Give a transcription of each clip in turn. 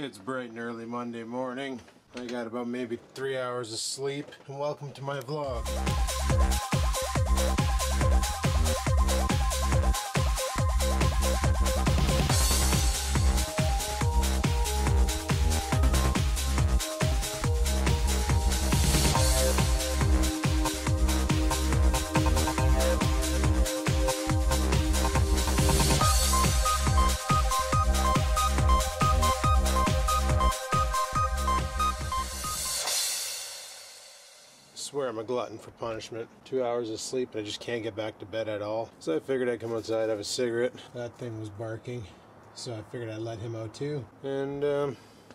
It's bright and early Monday morning. I got about maybe 3 hours of sleep, and welcome to my vlog. I swear I'm a glutton for punishment. 2 hours of sleep and I just can't get back to bed at all. So I figured I'd come outside, have a cigarette. That thing was barking, so I figured I'd let him out too. And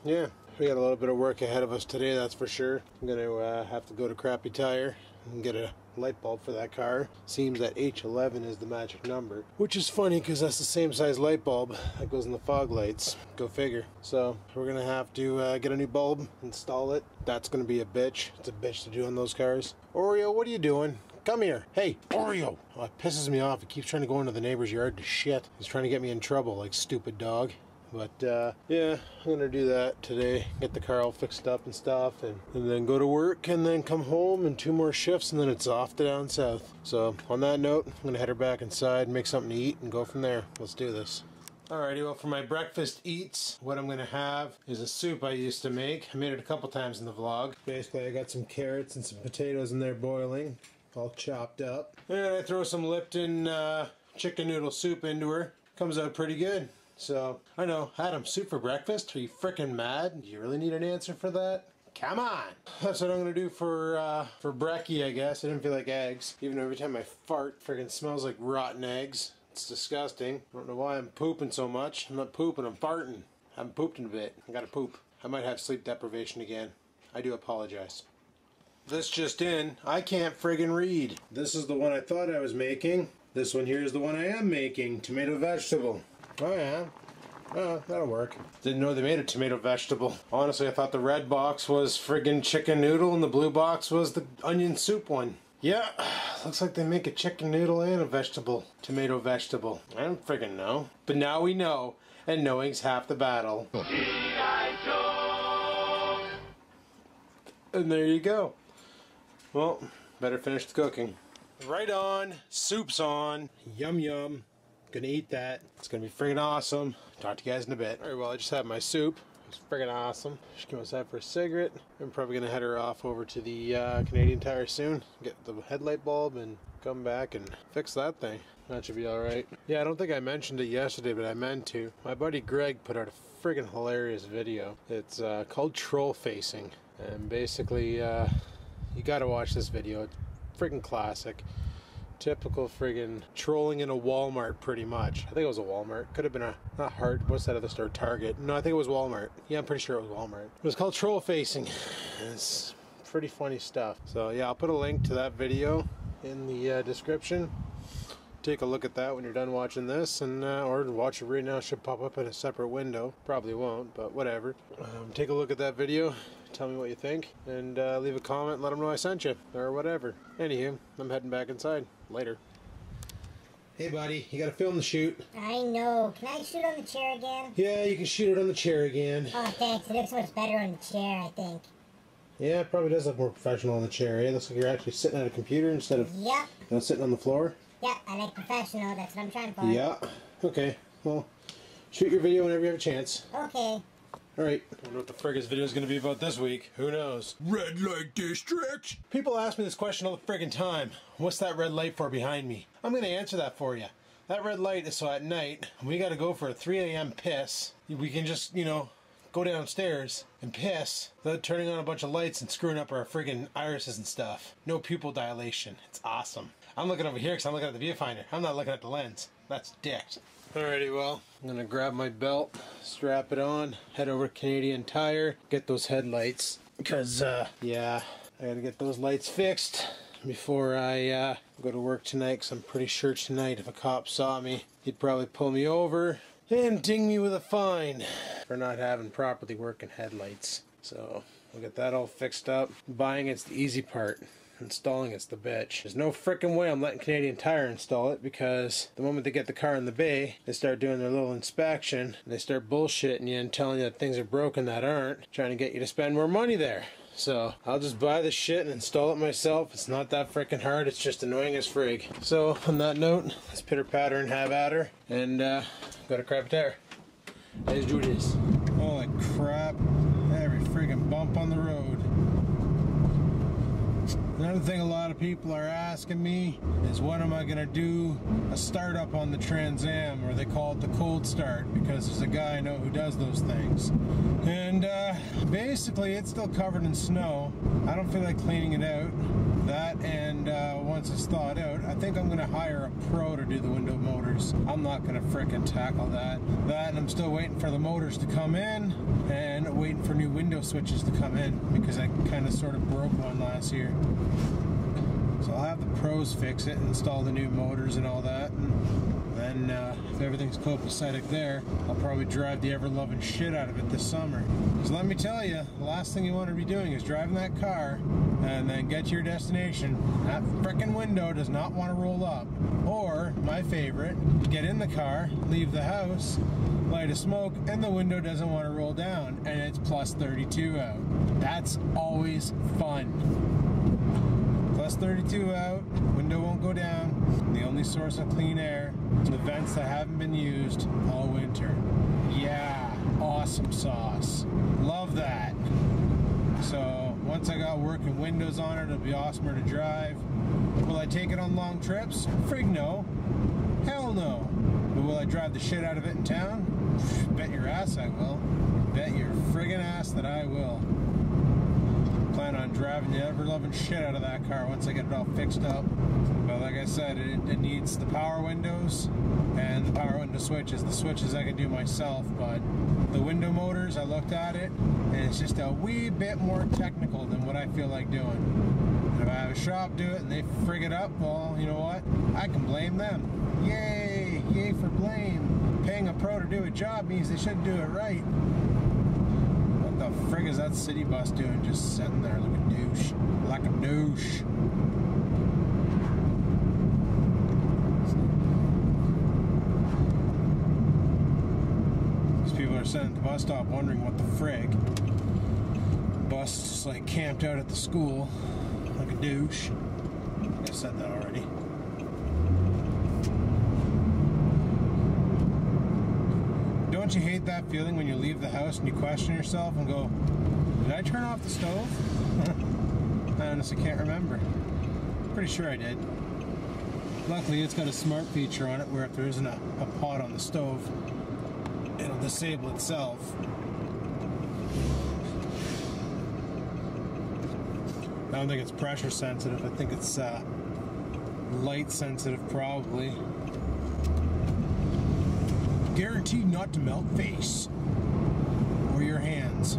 yeah, we got a little bit of work ahead of us today, that's for sure. I'm gonna have to go to Crappy Tire and get a light bulb for that car. Seems that H11 is the magic number, which is funny because that's the same size light bulb that goes in the fog lights. Go figure. So we're gonna have to get a new bulb, install it. That's gonna be a bitch. It's a bitch to do on those cars. Oreo, what are you doing? Come here. Hey, Oreo. Oh, it pisses me off. He keeps trying to go into the neighbor's yard to shit. He's trying to get me in trouble, like stupid dog. But yeah, I'm gonna do that today. Get the car all fixed up and stuff, and then go to work, and then come home and 2 more shifts, and then it's off to down south. So on that note, I'm gonna head her back inside, make something to eat, and go from there. Let's do this. Alrighty, well, for my breakfast eats, what I'm gonna have is a soup I used to make. I made it a couple times in the vlog. Basically, I got some carrots and some potatoes in there boiling, all chopped up. And I throw some Lipton chicken noodle soup into her. Comes out pretty good. So, I know, Adam, soup for breakfast? Are you frickin' mad? Do you really need an answer for that? Come on! That's what I'm gonna do for brekkie, I guess. I didn't feel like eggs. Even though every time I fart, friggin' smells like rotten eggs. It's disgusting. I don't know why I'm pooping so much. I'm not pooping, I'm farting. I haven't pooped in a bit. I gotta poop. I might have sleep deprivation again. I do apologize. This just in, I can't friggin' read. This is the one I thought I was making. This one here is the one I am making. Tomato vegetable. Oh yeah. Oh, that'll work. Didn't know they made a tomato vegetable. Honestly, I thought the red box was friggin' chicken noodle and the blue box was the onion soup one. Yeah, looks like they make a chicken noodle and a vegetable. Tomato vegetable. I don't friggin' know. But now we know, and knowing's half the battle. And there you go. Well, better finish the cooking. Right on. Soup's on. Yum yum. Gonna eat that. It's gonna be friggin' awesome. Talk to you guys in a bit. Alright, well, I just had my soup. It's friggin' awesome. Just came outside for a cigarette. I'm probably gonna head her off over to the Canadian Tire soon. Get the headlight bulb and come back and fix that thing. That should be alright. Yeah, I don't think I mentioned it yesterday, but I meant to. My buddy Greg put out a friggin' hilarious video. It's called Troll Facing. And basically, you gotta watch this video. It's friggin' classic. Typical friggin' trolling in a Walmart, pretty much. I think it was a Walmart. Could have been a, not Hart, what's that other store? Target. No, I think it was Walmart. Yeah, I'm pretty sure it was Walmart. It was called Troll Facing. It's pretty funny stuff. So yeah, I'll put a link to that video in the description. Take a look at that when you're done watching this, and or watch it right now. It should pop up in a separate window. Probably won't, but whatever. Take a look at that video. Tell me what you think, and leave a comment. Let them know I sent you, or whatever. Anywho, I'm heading back inside. Later. Hey, buddy, you gotta film the shoot. I know. Can I shoot on the chair again? Yeah, you can shoot it on the chair again. Oh, thanks. It looks much better on the chair, I think. Yeah, it probably does look more professional on the chair. Eh? It looks like you're actually sitting at a computer instead of sitting on the floor. Yeah, I like professional. That's what I'm trying for. Yeah. Okay. Well, shoot your video whenever you have a chance. Okay. Alright. I wonder what the frig this video is going to be about this week. Who knows? Red light district? People ask me this question all the friggin' time. What's that red light for behind me? I'm going to answer that for you. That red light is so at night, when we got to go for a 3 a.m. piss, we can just, you know, go downstairs and piss without turning on a bunch of lights and screwing up our friggin' irises and stuff. No pupil dilation. It's awesome. I'm looking over here because I'm looking at the viewfinder. I'm not looking at the lens. That's dicked. Alrighty, well, I'm gonna grab my belt, strap it on, head over to Canadian Tire, get those headlights. Because, yeah, I gotta get those lights fixed before I go to work tonight, because I'm pretty sure tonight if a cop saw me, he'd probably pull me over and ding me with a fine for not having properly working headlights. So, we'll get that all fixed up. Buying it's the easy part. installing it's the bitch. There's no frickin' way I'm letting Canadian Tire install it, because the moment they get the car in the bay, they start doing their little inspection, and they start bullshitting you and telling you that things are broken that aren't, trying to get you to spend more money there. So I'll just buy the shit and install it myself. It's not that freaking hard, it's just annoying as frig. So on that note, let's pitter patter and have at her, and go to Crap Tire. Let's do this. Holy crap, every friggin' bump on the road. Another thing a lot of people are asking me is, when am I gonna do a startup on the Trans Am, or they call it the cold start, because there's a guy I know who does those things. And basically it's still covered in snow. I don't feel like cleaning it out. That, and once it's thawed out, I think I'm gonna hire a pro to do the window motors. I'm not gonna frickin' tackle that. And I'm still waiting for the motors to come in, and waiting for new window switches to come in, because I kind of sort of broke one last year. So I'll have the pros fix it and install the new motors and all that, and then if everything's copacetic there, I'll probably drive the ever-loving shit out of it this summer. Because let me tell you, the last thing you want to be doing is driving that car and then get to your destination. That frickin' window does not want to roll up. Or, my favorite, get in the car, leave the house, light a smoke, and the window doesn't want to roll down, and it's plus 32 out. That's always fun. Plus 32 out, window won't go down. The only source of clean air is the vents that haven't been used all winter. Yeah, awesome sauce. Love that. So once I got working windows on it, it'll be awesomer to drive. Will I take it on long trips? Frig no. Hell no. But will I drive the shit out of it in town? Bet your ass I will. Bet your friggin' ass that I will. Plan on driving the ever-loving shit out of that car once I get it all fixed up. But like I said, it needs the power windows and the power window switches. The switches I can do myself, but the window motors, I looked at it, and it's just a wee bit more technical than what I feel like doing. And if I have a shop do it and they frig it up, well, you know what? I can blame them. Yay! Yay for blame. Paying a pro to do a job means they should do it right. What the frig is that city bus doing, just sitting there like a douche? Like a douche. These people are sitting at the bus stop wondering what the frig. The bus just like camped out at the school like a douche. I said that already. Don't you hate that feeling when you leave the house and you question yourself and go, did I turn off the stove? I honestly can't remember. Pretty sure I did. Luckily it's got a smart feature on it where if there isn't a pot on the stove, it'll disable itself. I don't think it's pressure sensitive, I think it's light sensitive probably. Guaranteed not to melt face or your hands.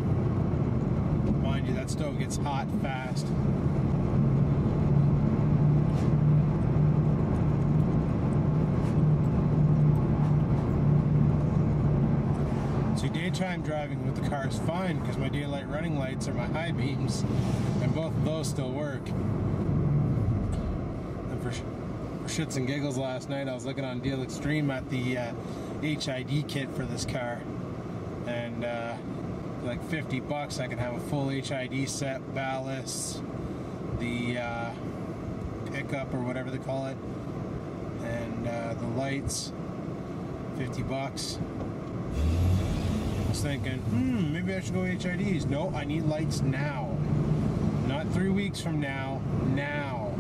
Mind you, that stove gets hot fast. See, daytime driving with the car is fine because my daylight running lights are my high beams, and both of those still work. And for shits and giggles last night, I was looking on Deal Extreme at the HID kit for this car, and for like 50 bucks I can have a full HID set, ballast, the pickup or whatever they call it, and the lights, 50 bucks. I was thinking, maybe I should go HIDs. No, I need lights now, not 3 weeks from now, now.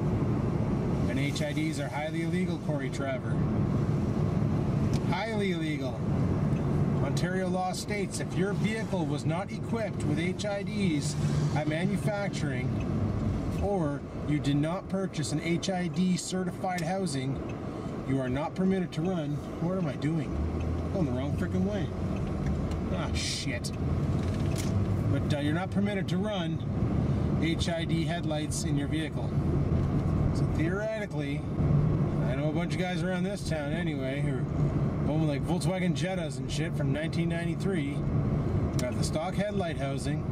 And HIDs are highly illegal, Corey Trevor. Highly illegal. Ontario law states if your vehicle was not equipped with HIDs at manufacturing, or you did not purchase an HID certified housing, you are not permitted to run. What am I doing? I'm going the wrong freaking way. Ah, shit. But you're not permitted to run HID headlights in your vehicle. So theoretically, I know a bunch of guys around this town anyway who own like Volkswagen Jettas and shit from 1993, got the stock headlight housing,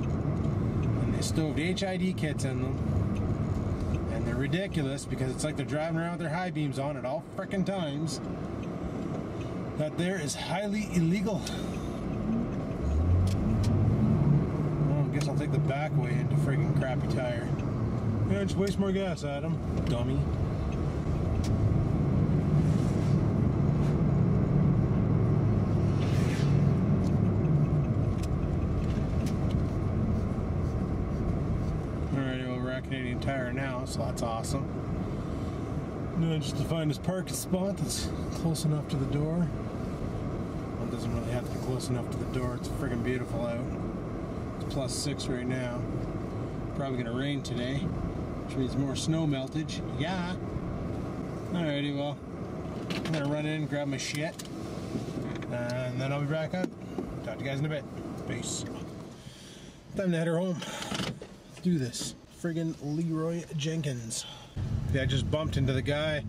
and they stoved HID kits in them, and And they're ridiculous because it's like they're driving around with their high beams on at all frickin' times. That there is highly illegal. Well, I guess I'll take the back way into friggin' crappy tire. Yeah, just waste more gas, Adam. Dummy. Alright, well, we're at Canadian Tire now, so that's awesome. Now just to find this parking spot that's close enough to the door. Well, it doesn't really have to be close enough to the door. It's friggin' beautiful out. It's +6 right now. Probably gonna rain today, which means more snow meltage. Yeah. Alrighty, well, I'm gonna run in, grab my shit, and then I'll be back up. Talk to you guys in a bit. Peace. Time to head her home. Let's do this. Friggin' Leroy Jenkins. Yeah, I just bumped into the guy.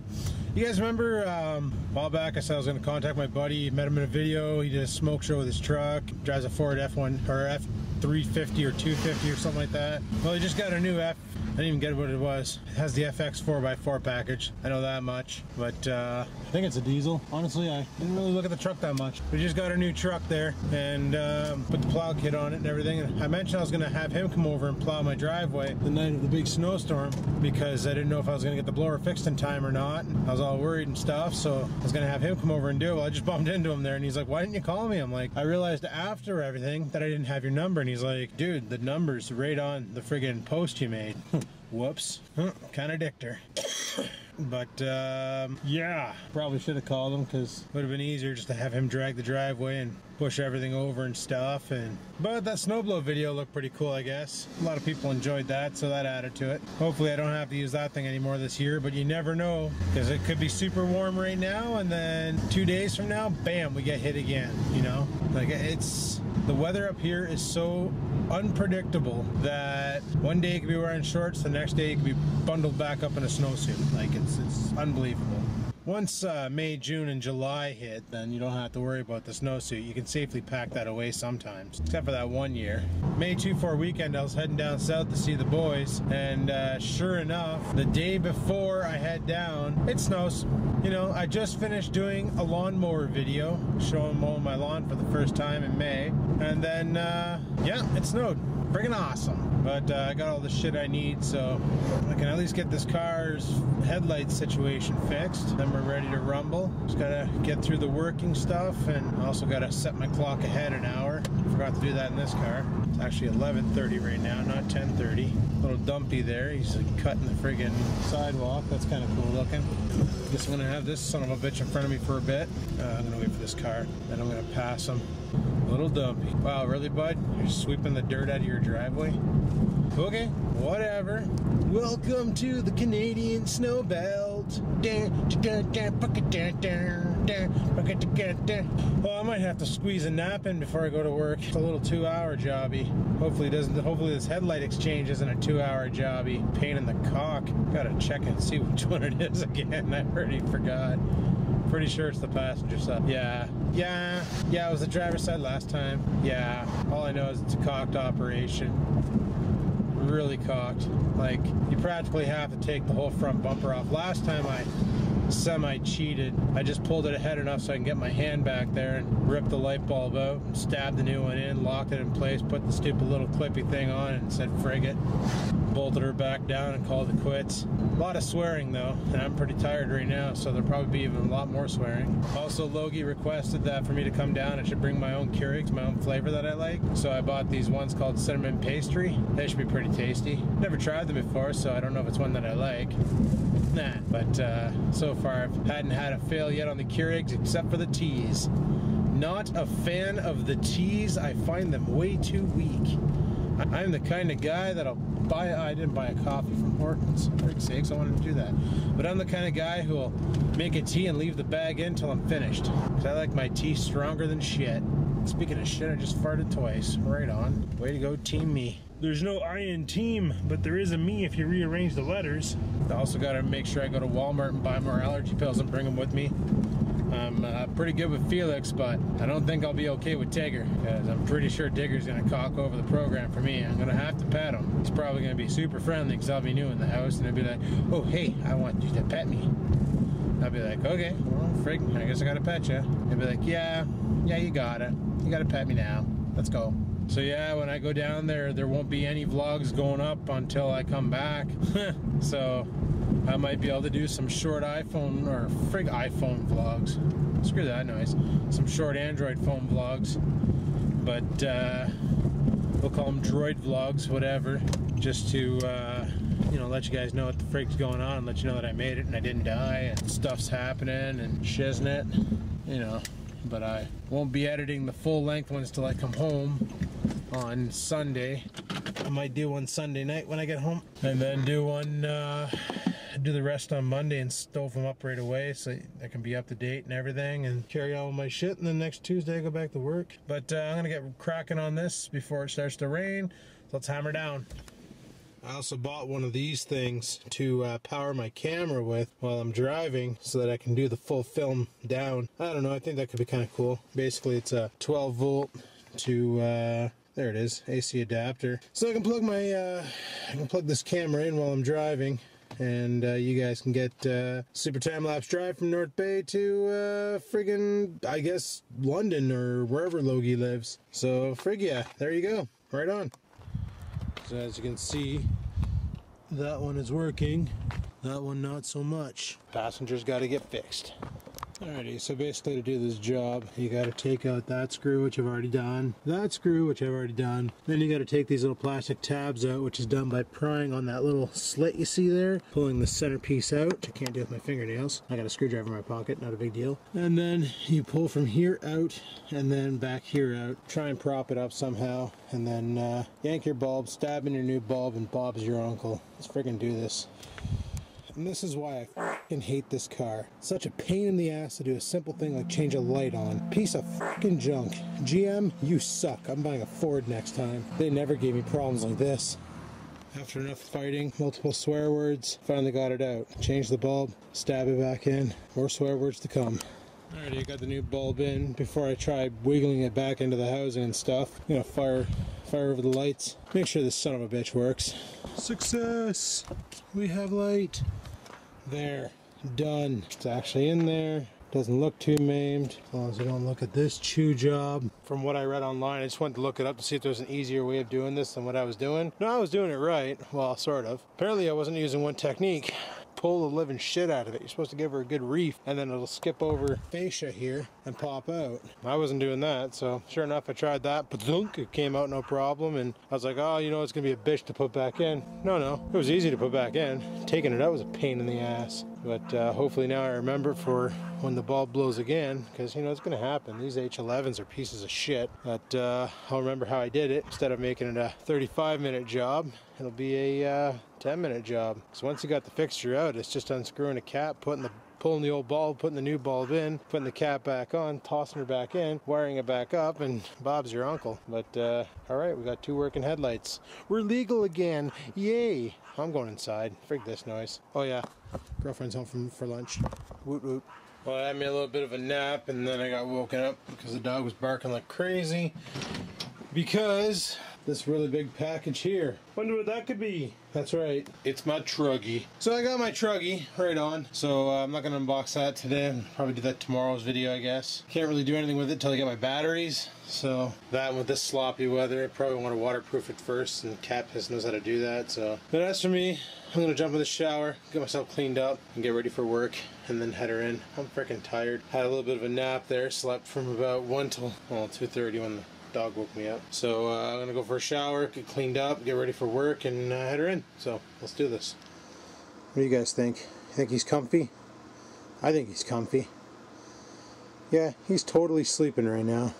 You guys remember a while back I said I was going to contact my buddy, met him in a video. He did a smoke show with his truck, drives a Ford F1 or F350 or 250 or something like that. Well, he just got a new F. I didn't even get what it was. It has the FX 4x4 package. I know that much, but I think it's a diesel. Honestly, I didn't really look at the truck that much. We just got a new truck there and put the plow kit on it and everything. And I mentioned I was gonna have him come over and plow my driveway the night of the big snowstorm because I didn't know if I was gonna get the blower fixed in time or not. I was all worried and stuff, so I was gonna have him come over and do it. Well, I just bumped into him there and he's like, "Why didn't you call me?" I'm like, "I realized after everything that I didn't have your number." And he's like, "Dude, the number's right on the friggin' post you made." Whoops. Kind of dicked her. But yeah, probably should have called him because it would have been easier just to have him drag the driveway and push everything over and stuff. But that snowblow video looked pretty cool, I guess. A lot of people enjoyed that, so that added to it. Hopefully I don't have to use that thing anymore this year, but you never know because it could be super warm right now and then 2 days from now, bam, we get hit again, you know? Like the weather up here is so unpredictable that one day you could be wearing shorts, the next day you could be bundled back up in a snowsuit. Like it's unbelievable. Once May, June, and July hit, then you don't have to worry about the snowsuit. You can safely pack that away sometimes, except for that one year. May 2-4 weekend, I was heading down south to see the boys, and sure enough, the day before I head down, it snows. You know, I just finished doing a lawnmower video, showing mowing my lawn for the first time in May, and then, yeah, it snowed. Friggin' awesome. But I got all the shit I need, so I can at least get this car's headlight situation fixed. Then we're ready to rumble. Just gotta get through the working stuff, and also gotta set my clock ahead an hour. Forgot to do that in this car. It's actually 11:30 right now, not 10:30. Little dumpy there. He's like cutting the friggin' sidewalk. That's kind of cool looking. Guess I'm gonna have this son of a bitch in front of me for a bit. I'm gonna wait for this car, then I'm gonna pass him. Little dumpy. Wow, really, bud? You're sweeping the dirt out of your driveway? Okay, whatever. Welcome to the Canadian snow belt. Well, I might have to squeeze a nap in before I go to work. It's a little 2-hour jobby. Hopefully this headlight exchange isn't a 2-hour jobby. Pain in the cock. Gotta check and see which one it is again. I already forgot. Pretty sure it's the passenger side. Yeah, it was the driver's side last time. Yeah, all I know is it's a cocked operation. Really cocked. Like, you practically have to take the whole front bumper off. Last time I semi-cheated. I just pulled it ahead enough so I can get my hand back there and rip the light bulb out and stab the new one in, locked it in place, put the stupid little clippy thing on and said frig it. Bolted her back down and called it quits. A lot of swearing though, and I'm pretty tired right now, so there'll probably be even a lot more swearing. Also, Logie requested that for me to come down, I should bring my own Keurigs, my own flavor that I like. So I bought these ones called cinnamon pastry. They should be pretty tasty. Never tried them before, so I don't know if it's one that I like. Nah, but so far I hadn't had a fail yet on the Keurigs except for the teas. Not a fan of the teas. I find them way too weak. I'm the kind of guy that'll buy, I didn't buy a coffee from Hortons, for Christ's sakes, I wanted to do that. But I'm the kind of guy who will make a tea and leave the bag in until I'm finished. Because I like my tea stronger than shit. Speaking of shit, I just farted twice. Right on. Way to go, team me. There's no I in team, but there is a me if you rearrange the letters. I also gotta make sure I go to Walmart and buy more allergy pills and bring them with me. I'm pretty good with Felix, but I don't think I'll be okay with Tigger, because I'm pretty sure Tigger's gonna cock over the program for me. I'm gonna have to pet him. He's probably gonna be super friendly because I'll be new in the house, and he'll be like, oh hey, I want you to pet me. I'll be like, okay, well, frig, I guess I gotta pet you. He'll be like, yeah, you got it. You gotta pet me now. Let's go. So yeah, when I go down there, there won't be any vlogs going up until I come back. So I might be able to do some short iPhone vlogs. Screw that noise. Some short Android phone vlogs. But we'll call them droid vlogs, whatever. Just to, you know, let you guys know what the frig's going on. Let you know that I made it and I didn't die and stuff's happening and shiznit. You know, but I won't be editing the full-length ones till I come home on Sunday. I might do one Sunday night when I get home, and then do one, do the rest on Monday and stove them up right away so I can be up to date and everything and carry all my shit, and then next Tuesday I go back to work. But I'm gonna get cracking on this before it starts to rain, so let's hammer down. I also bought one of these things to power my camera with while I'm driving so that I can do the full film down. I don't know, I think that could be kind of cool. Basically, it's a 12 volt to, there it is, AC adapter. So I can plug my, I can plug this camera in while I'm driving, and you guys can get super time-lapse drive from North Bay to friggin', I guess, London or wherever Logie lives. So frig yeah, there you go, right on. So as you can see, that one is working, that one not so much. Passengers got to get fixed. Alrighty, so basically to do this job, you got to take out that screw, which I've already done, that screw, which I've already done, then you got to take these little plastic tabs out, which is done by prying on that little slit you see there, pulling the centerpiece out. I can't do it with my fingernails. I got a screwdriver in my pocket, not a big deal. And then you pull from here out, and then back here out. Try and prop it up somehow, and then yank your bulb, stab in your new bulb, and Bob's your uncle. Let's friggin' do this. And this is why I fucking hate this car. Such a pain in the ass to do a simple thing like change a light on. Piece of fucking junk. GM, you suck. I'm buying a Ford next time. They never gave me problems like this. After enough fighting, multiple swear words, finally got it out. Change the bulb, stab it back in. More swear words to come. Alrighty, I got the new bulb in. Before I try wiggling it back into the housing and stuff, I'm gonna fire over the lights. Make sure this son of a bitch works. Success! We have light. There, done. It's actually in there. Doesn't look too maimed, as long as you don't look at this chew job. From what I read online, I just wanted to look it up to see if there was an easier way of doing this than what I was doing. No, I was doing it right. Well, sort of. Apparently I wasn't using one technique. Pull the living shit out of it. You're supposed to give her a good reef, and then it'll skip over fascia here and pop out. I wasn't doing that, so sure enough, I tried that, but it came out no problem, and I was like, oh, you know, it's gonna be a bitch to put back in. No, it was easy to put back in. Taking it out was a pain in the ass. But hopefully now I remember for when the bulb blows again, because you know it's gonna happen. These H11s are pieces of shit. But I'll remember how I did it. Instead of making it a 35-minute job, it'll be a 10-minute job. So once you got the fixture out, it's just unscrewing a cap, pulling the old bulb, putting the new bulb in, putting the cap back on, tossing her back in, wiring it back up, and Bob's your uncle. But alright, we got 2 working headlights. We're legal again, yay! I'm going inside. Frig this noise. Oh yeah, girlfriend's home for lunch. Woot woot. Well, I had me a little bit of a nap, and then I got woken up because the dog was barking like crazy. Because this really big package here. Wonder what that could be. That's right, it's my Truggie. So I got my Truggie right on. So I'm not gonna unbox that today. I'll probably do that tomorrow's video, I guess. Can't really do anything with it till I get my batteries. So that with this sloppy weather, I probably want to waterproof it first, and Cat Piss knows how to do that. So, but as for me, I'm gonna jump in the shower, get myself cleaned up, and get ready for work, and then head her in. I'm freaking tired. Had a little bit of a nap there. Slept from about 1 till 2:30 when the dog woke me up. So I'm gonna go for a shower, get cleaned up, get ready for work, and head her in. So let's do this. What do you guys think? You think he's comfy? I think he's comfy. Yeah, he's totally sleeping right now.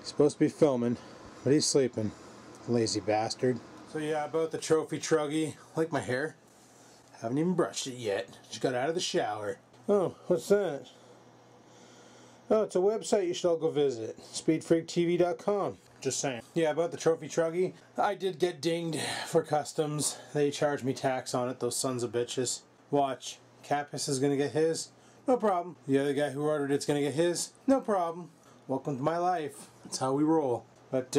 He's supposed to be filming, but he's sleeping. Lazy bastard. So yeah, about the trophy Truggie. Like my hair. Haven't even brushed it yet. Just got out of the shower. Oh, what's that? Oh, it's a website you should all go visit. speedfreaktv.com. Just saying. Yeah, about the trophy Truggie. I did get dinged for customs. They charged me tax on it, those sons of bitches. Watch. Capus is gonna get his. No problem. The other guy who ordered it's gonna get his. No problem. Welcome to my life. That's how we roll. But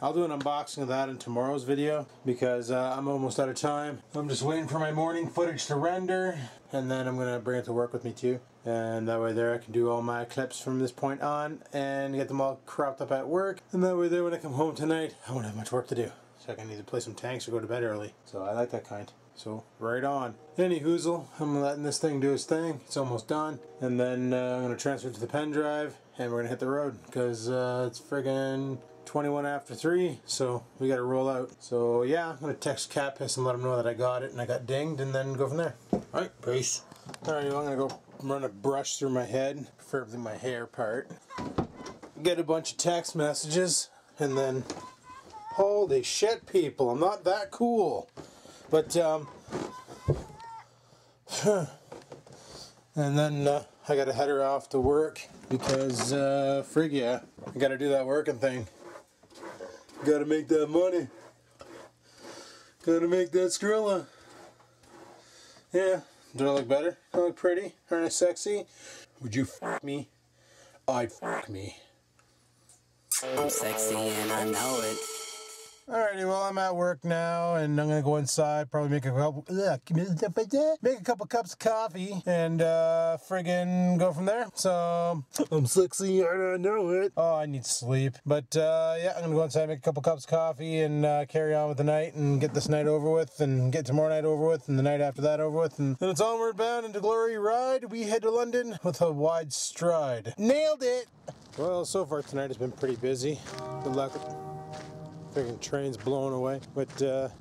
I'll do an unboxing of that in tomorrow's video because I'm almost out of time. I'm just waiting for my morning footage to render, and then I'm gonna bring it to work with me too. And that way there I can do all my clips from this point on and get them all cropped up at work. And that way there when I come home tonight, I won't have much work to do. So I can either play some tanks or go to bed early. So I like that kind. So right on. Any hoozle, I'm letting this thing do its thing. It's almost done. And then I'm gonna transfer it to the pen drive and we're gonna hit the road because it's friggin' 21 after 3, so we gotta roll out. So yeah, I'm gonna text Cat Piss and let him know that I got it and I got dinged and then go from there. Alright, peace. Alright, well, I'm gonna go run a brush through my head, preferably my hair part. Get a bunch of text messages and then, holy shit people, I'm not that cool. But, and then I gotta head her off to work because, frig yeah, I gotta do that working thing. Gotta make that money. Gotta make that Skrilla. Yeah. Do I look better? Do I look pretty? Aren't I sexy? Would you fuck me? I'd fuck me. I'm sexy and I know it. Alrighty, well I'm at work now and I'm gonna go inside, probably make a couple cups of coffee and friggin' go from there. So I'm sexy and I know it. Oh, I need sleep. But yeah, I'm gonna go inside, make a couple cups of coffee and carry on with the night and get this night over with and get tomorrow night over with and the night after that over with, and then it's onward bound into glory ride. We head to London with a wide stride. Nailed it! Well, so far tonight has been pretty busy. Good luck. Freaking train's blowing away, but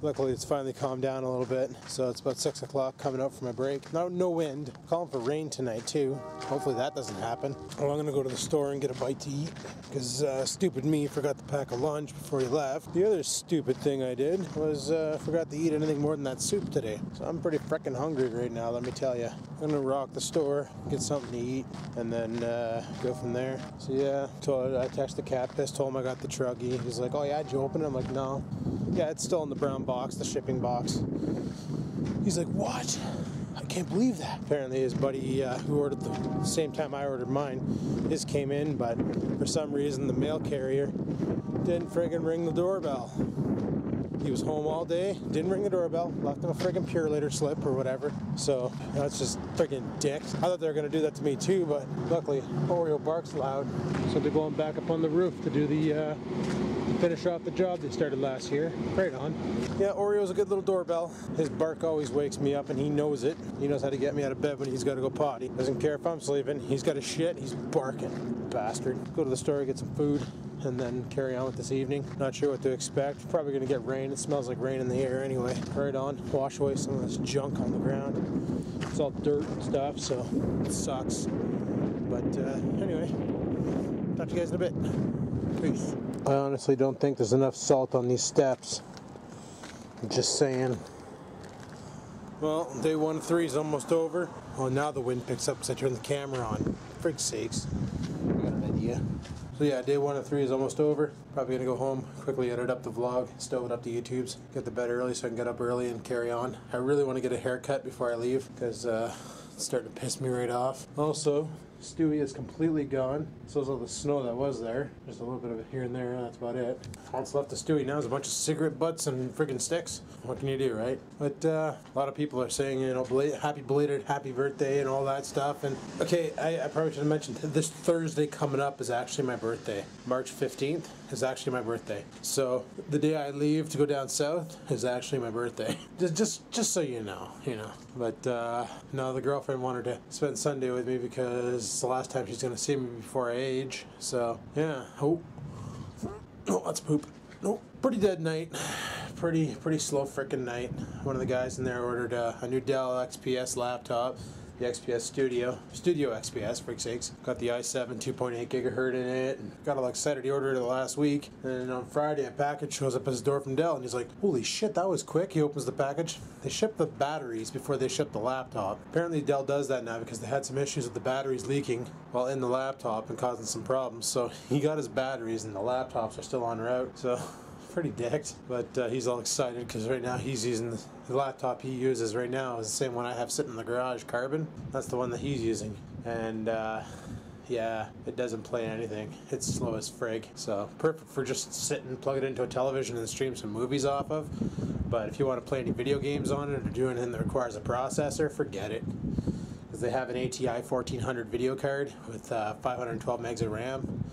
luckily it's finally calmed down a little bit. So it's about 6 o'clock coming up for my break. No wind. Calling for rain tonight too. Hopefully that doesn't happen. Well, I'm gonna go to the store and get a bite to eat because stupid me forgot to pack a lunch before he left. The other stupid thing I did was forgot to eat anything more than that soup today. So I'm pretty freaking hungry right now, let me tell you. I'm gonna rock the store, get something to eat, and then go from there. So yeah, I texted Cat Piss, told him I got the Truggie. He's like, oh yeah, did you open it? I'm like, no. Yeah, it's still in the brown box, the shipping box. He's like, what? I can't believe that. Apparently his buddy who ordered the same time I ordered mine, his came in, but for some reason the mail carrier didn't friggin' ring the doorbell. He was home all day, didn't ring the doorbell, left him a friggin' Pure Later slip or whatever. So that's just friggin' dicks. I thought they were gonna do that to me too, but luckily Oreo barks loud. So they're going back up on the roof to do the finish off the job they started last year. Right on. Yeah, Oreo's a good little doorbell. His bark always wakes me up and he knows it. He knows how to get me out of bed when he's got to go potty. Doesn't care if I'm sleeping. He's got a shit, he's barking. Bastard. Go to the store, get some food, and then carry on with this evening. Not sure what to expect. Probably gonna get rain. It smells like rain in the air anyway. Right on. Wash away some of this junk on the ground. It's all dirt and stuff, so it sucks. But anyway, talk to you guys in a bit. Peace. I honestly don't think there's enough salt on these steps. Just saying. Well, day 1 of 3 is almost over. Oh, now the wind picks up because I turned the camera on. Frig sakes. I got an idea. So yeah, day 1 of 3 is almost over. Probably gonna go home, quickly edit up the vlog, stove it up to YouTube's, get to bed early so I can get up early and carry on. I really want to get a haircut before I leave because it's starting to piss me right off. Also, Stewie is completely gone. So is all the snow that was there. Just a little bit of it here and there, that's about it. All that's left of Stewie now is a bunch of cigarette butts and friggin' sticks. What can you do, right? But a lot of people are saying, you know, happy belated, happy birthday and all that stuff. And okay, I probably should have mentioned this Thursday coming up is actually my birthday. March 15th is actually my birthday. So the day I leave to go down south is actually my birthday. Just so you know. But no, the girlfriend wanted to spend Sunday with me because it's the last time she's gonna see me before I age. So yeah. Oh, that's poop. Nope. Pretty dead night. Pretty slow frickin' night. One of the guys in there ordered a new Dell XPS laptop. The XPS Studio XPS, for sakes. Got the i7 2.8 gigahertz in it, and got all excited. He ordered it last week, and on Friday a package shows up at his door from Dell, and he's like, holy shit, that was quick. He opens the package. They ship the batteries before they ship the laptop. Apparently Dell does that now because they had some issues with the batteries leaking while in the laptop and causing some problems. So he got his batteries, and the laptops are still en route. So pretty dicked, but he's all excited because right now he's using the laptop he uses right now is the same one I have sitting in the garage, Carbon. That's the one that he's using, and yeah, it doesn't play anything. It's slow as frig. So perfect for just sitting, plug it into a television and stream some movies off of. But if you want to play any video games on it or do anything that requires a processor, forget it. Because they have an ATI 1400 video card with 512 megs of RAM.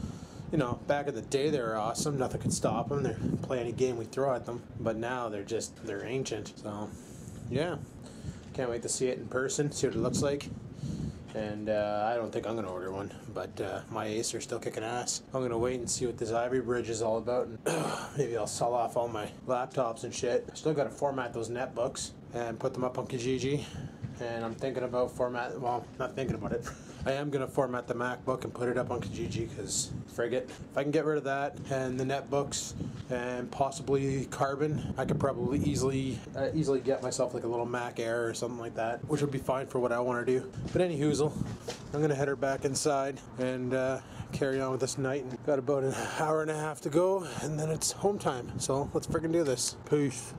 You know, back in the day they were awesome. Nothing could stop them. They play any game we throw at them. But now they're ancient. So yeah, can't wait to see it in person, see what it looks like. And I don't think I'm going to order one, but my Acer's still kicking ass. I'm going to wait and see what this Ivory Bridge is all about, and maybe I'll sell off all my laptops and shit. Still got to format those netbooks and put them up on Kijiji, and I'm thinking about not thinking about it. I am going to format the MacBook and put it up on Kijiji, because frig it. If I can get rid of that and the netbooks and possibly Carbon, I could probably easily get myself like a little Mac Air or something like that, which would be fine for what I want to do. But any hoozle, I'm going to head her back inside and carry on with this night. And got about an hour and a half to go, and then it's home time. So let's friggin' do this. Peace.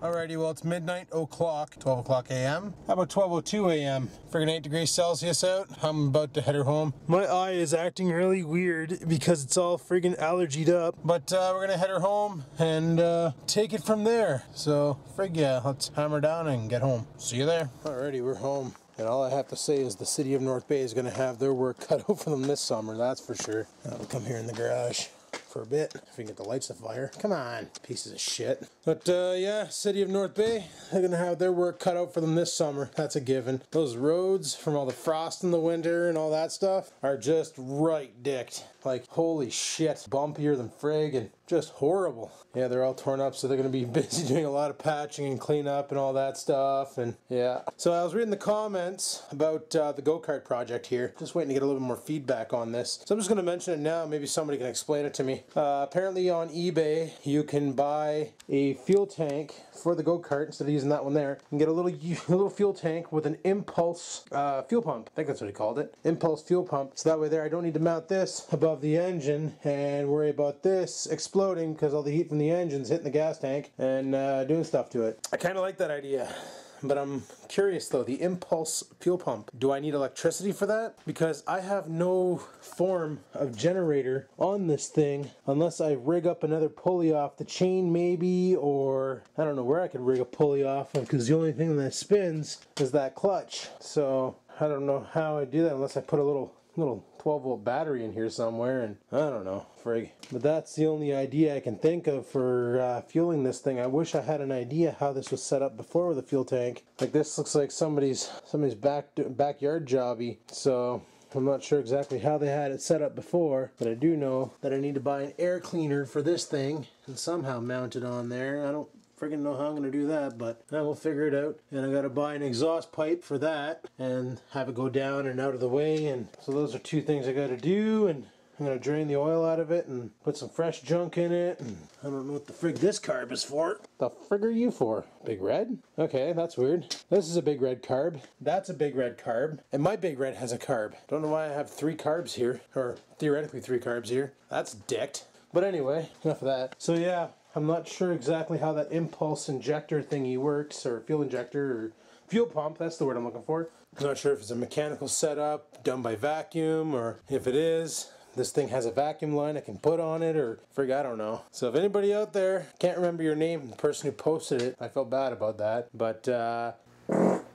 Alrighty, well, it's midnight o'clock, 12 o'clock a.m. How about 12:02 a.m.? Friggin' 8 degrees Celsius out. I'm about to head her home. My eye is acting really weird because it's all friggin' allergied up. But we're gonna head her home and take it from there. So, frig yeah, let's hammer down and get home. See you there. Alrighty, we're home. And all I have to say is the city of North Bay is gonna have their work cut out for them this summer, that's for sure. I'll come here in the garage for a bit, if we can get the lights afire. Come on, pieces of shit. But yeah, City of North Bay, they're gonna have their work cut out for them this summer. That's a given. Those roads, from all the frost in the winter and all that stuff, are just right dicked. Like, holy shit, bumpier than frig and just horrible. Yeah, they're all torn up, so they're gonna be busy doing a lot of patching and cleanup and all that stuff, and yeah. So I was reading the comments about the go-kart project here, just waiting to get a little bit more feedback on this. So I'm just gonna mention it now, maybe somebody can explain it to me. Apparently on eBay, you can buy a fuel tank for the go-kart instead of using that one there. You can get a little fuel tank with an impulse fuel pump. I think that's what he called it. Impulse fuel pump. So that way there I don't need to mount this above the engine and worry about this exploding because all the heat from the engine's hitting the gas tank and doing stuff to it. I kind of like that idea. But I'm curious though, the impulse fuel pump, do I need electricity for that? Because I have no form of generator on this thing unless I rig up another pulley off the chain maybe, or I don't know where I could rig a pulley off of, because the only thing that spins is that clutch. So I don't know how I do that unless I put a little 12-volt battery in here somewhere, and I don't know, frig. But that's the only idea I can think of for fueling this thing. I wish I had an idea how this was set up before with a fuel tank. Like, this looks like somebody's backyard jobby, so I'm not sure exactly how they had it set up before, but I do know that I need to buy an air cleaner for this thing and somehow mount it on there. I don't friggin' know how I'm gonna do that, but I will figure it out. And I gotta buy an exhaust pipe for that and have it go down and out of the way. And so those are two things I gotta do, and I'm gonna drain the oil out of it and put some fresh junk in it. And I don't know what the frig this carb is for. The frig are you for? Big red? Okay, that's weird. This is a big red carb. That's a big red carb. And my big red has a carb. Don't know why I have 3 carbs here, or theoretically 3 carbs here. That's dicked. But anyway, enough of that. So yeah, I'm not sure exactly how that impulse injector thingy works, or fuel injector, or fuel pump, that's the word I'm looking for. I'm not sure if it's a mechanical setup done by vacuum, or if it is, this thing has a vacuum line I can put on it, or frig, I don't know. So if anybody out there, can't remember your name, the person who posted it, I felt bad about that, but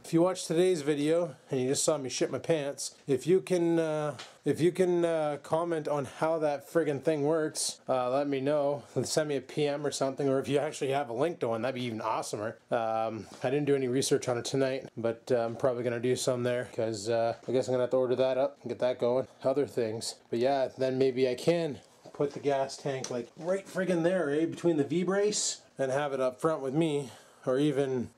if you watched today's video and you just saw me shit my pants, if you can comment on how that friggin' thing works, let me know. Send me a PM or something, or if you actually have a link to one, that'd be even awesomer. I didn't do any research on it tonight, but I'm probably gonna do some there, because I guess I'm gonna have to order that up and get that going. Other things, but yeah, then maybe I can put the gas tank like right friggin' there, eh, between the V-brace, and have it up front with me, or even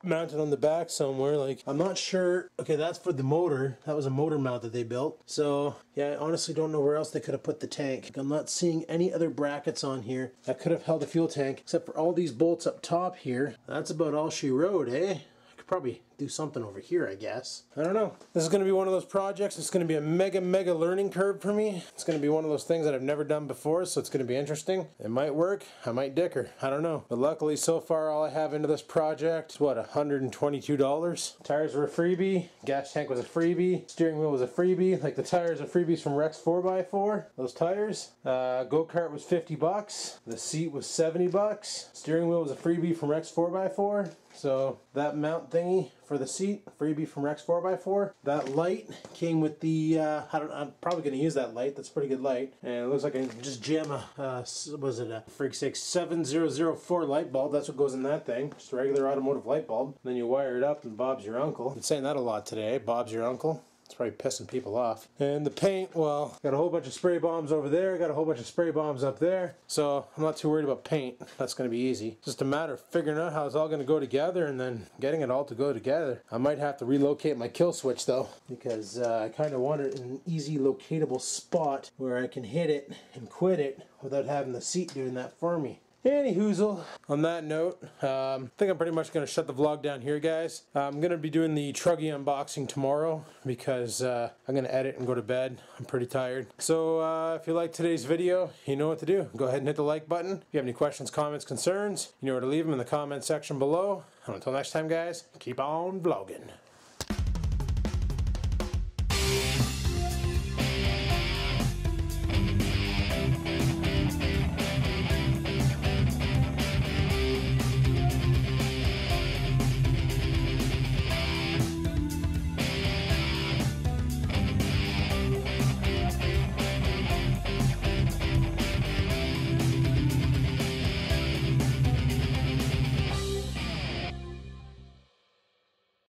mounted on the back somewhere. Like, I'm not sure. Okay, that's for the motor. That was a motor mount that they built. So yeah, I honestly don't know where else they could have put the tank. I'm not seeing any other brackets on here that could have held the fuel tank, except for all these bolts up top here. That's about all she wrote, eh? I could probably do something over here, I guess. I don't know. This is going to be one of those projects. It's going to be a mega learning curve for me. It's going to be one of those things that I've never done before, so it's going to be interesting. It might work. I might dick her. I don't know. But luckily, so far, all I have into this project is, what, $122? Tires were a freebie. Gas tank was a freebie. Steering wheel was a freebie. Like the tires are freebies from Rex 4x4. Those tires. Go-kart was $50. The seat was $70. Steering wheel was a freebie from Rex 4x4. So that mount thingy for the seat, freebie from Rex 4x4. That light came with the, I'm probably going to use that light. That's a pretty good light. And it looks like I can just jam a, was it a, freak's sake, 7004 light bulb. That's what goes in that thing. Just a regular automotive light bulb. And then you wire it up and Bob's your uncle. Been saying that a lot today. Bob's your uncle. It's probably pissing people off. And the paint, well, got a whole bunch of spray bombs over there, got a whole bunch of spray bombs up there. So I'm not too worried about paint. That's going to be easy. Just a matter of figuring out how it's all going to go together and then getting it all to go together. I might have to relocate my kill switch though, because I kind of want it in an easy locatable spot where I can hit it and quit it without having the seat doing that for me. Any hoozle. On that note, I think I'm pretty much going to shut the vlog down here, guys. I'm going to be doing the Truggie unboxing tomorrow because I'm going to edit and go to bed. I'm pretty tired. So if you liked today's video, you know what to do. Go ahead and hit the like button. If you have any questions, comments, concerns, you know where to leave them in the comment section below. And until next time, guys, keep on vlogging.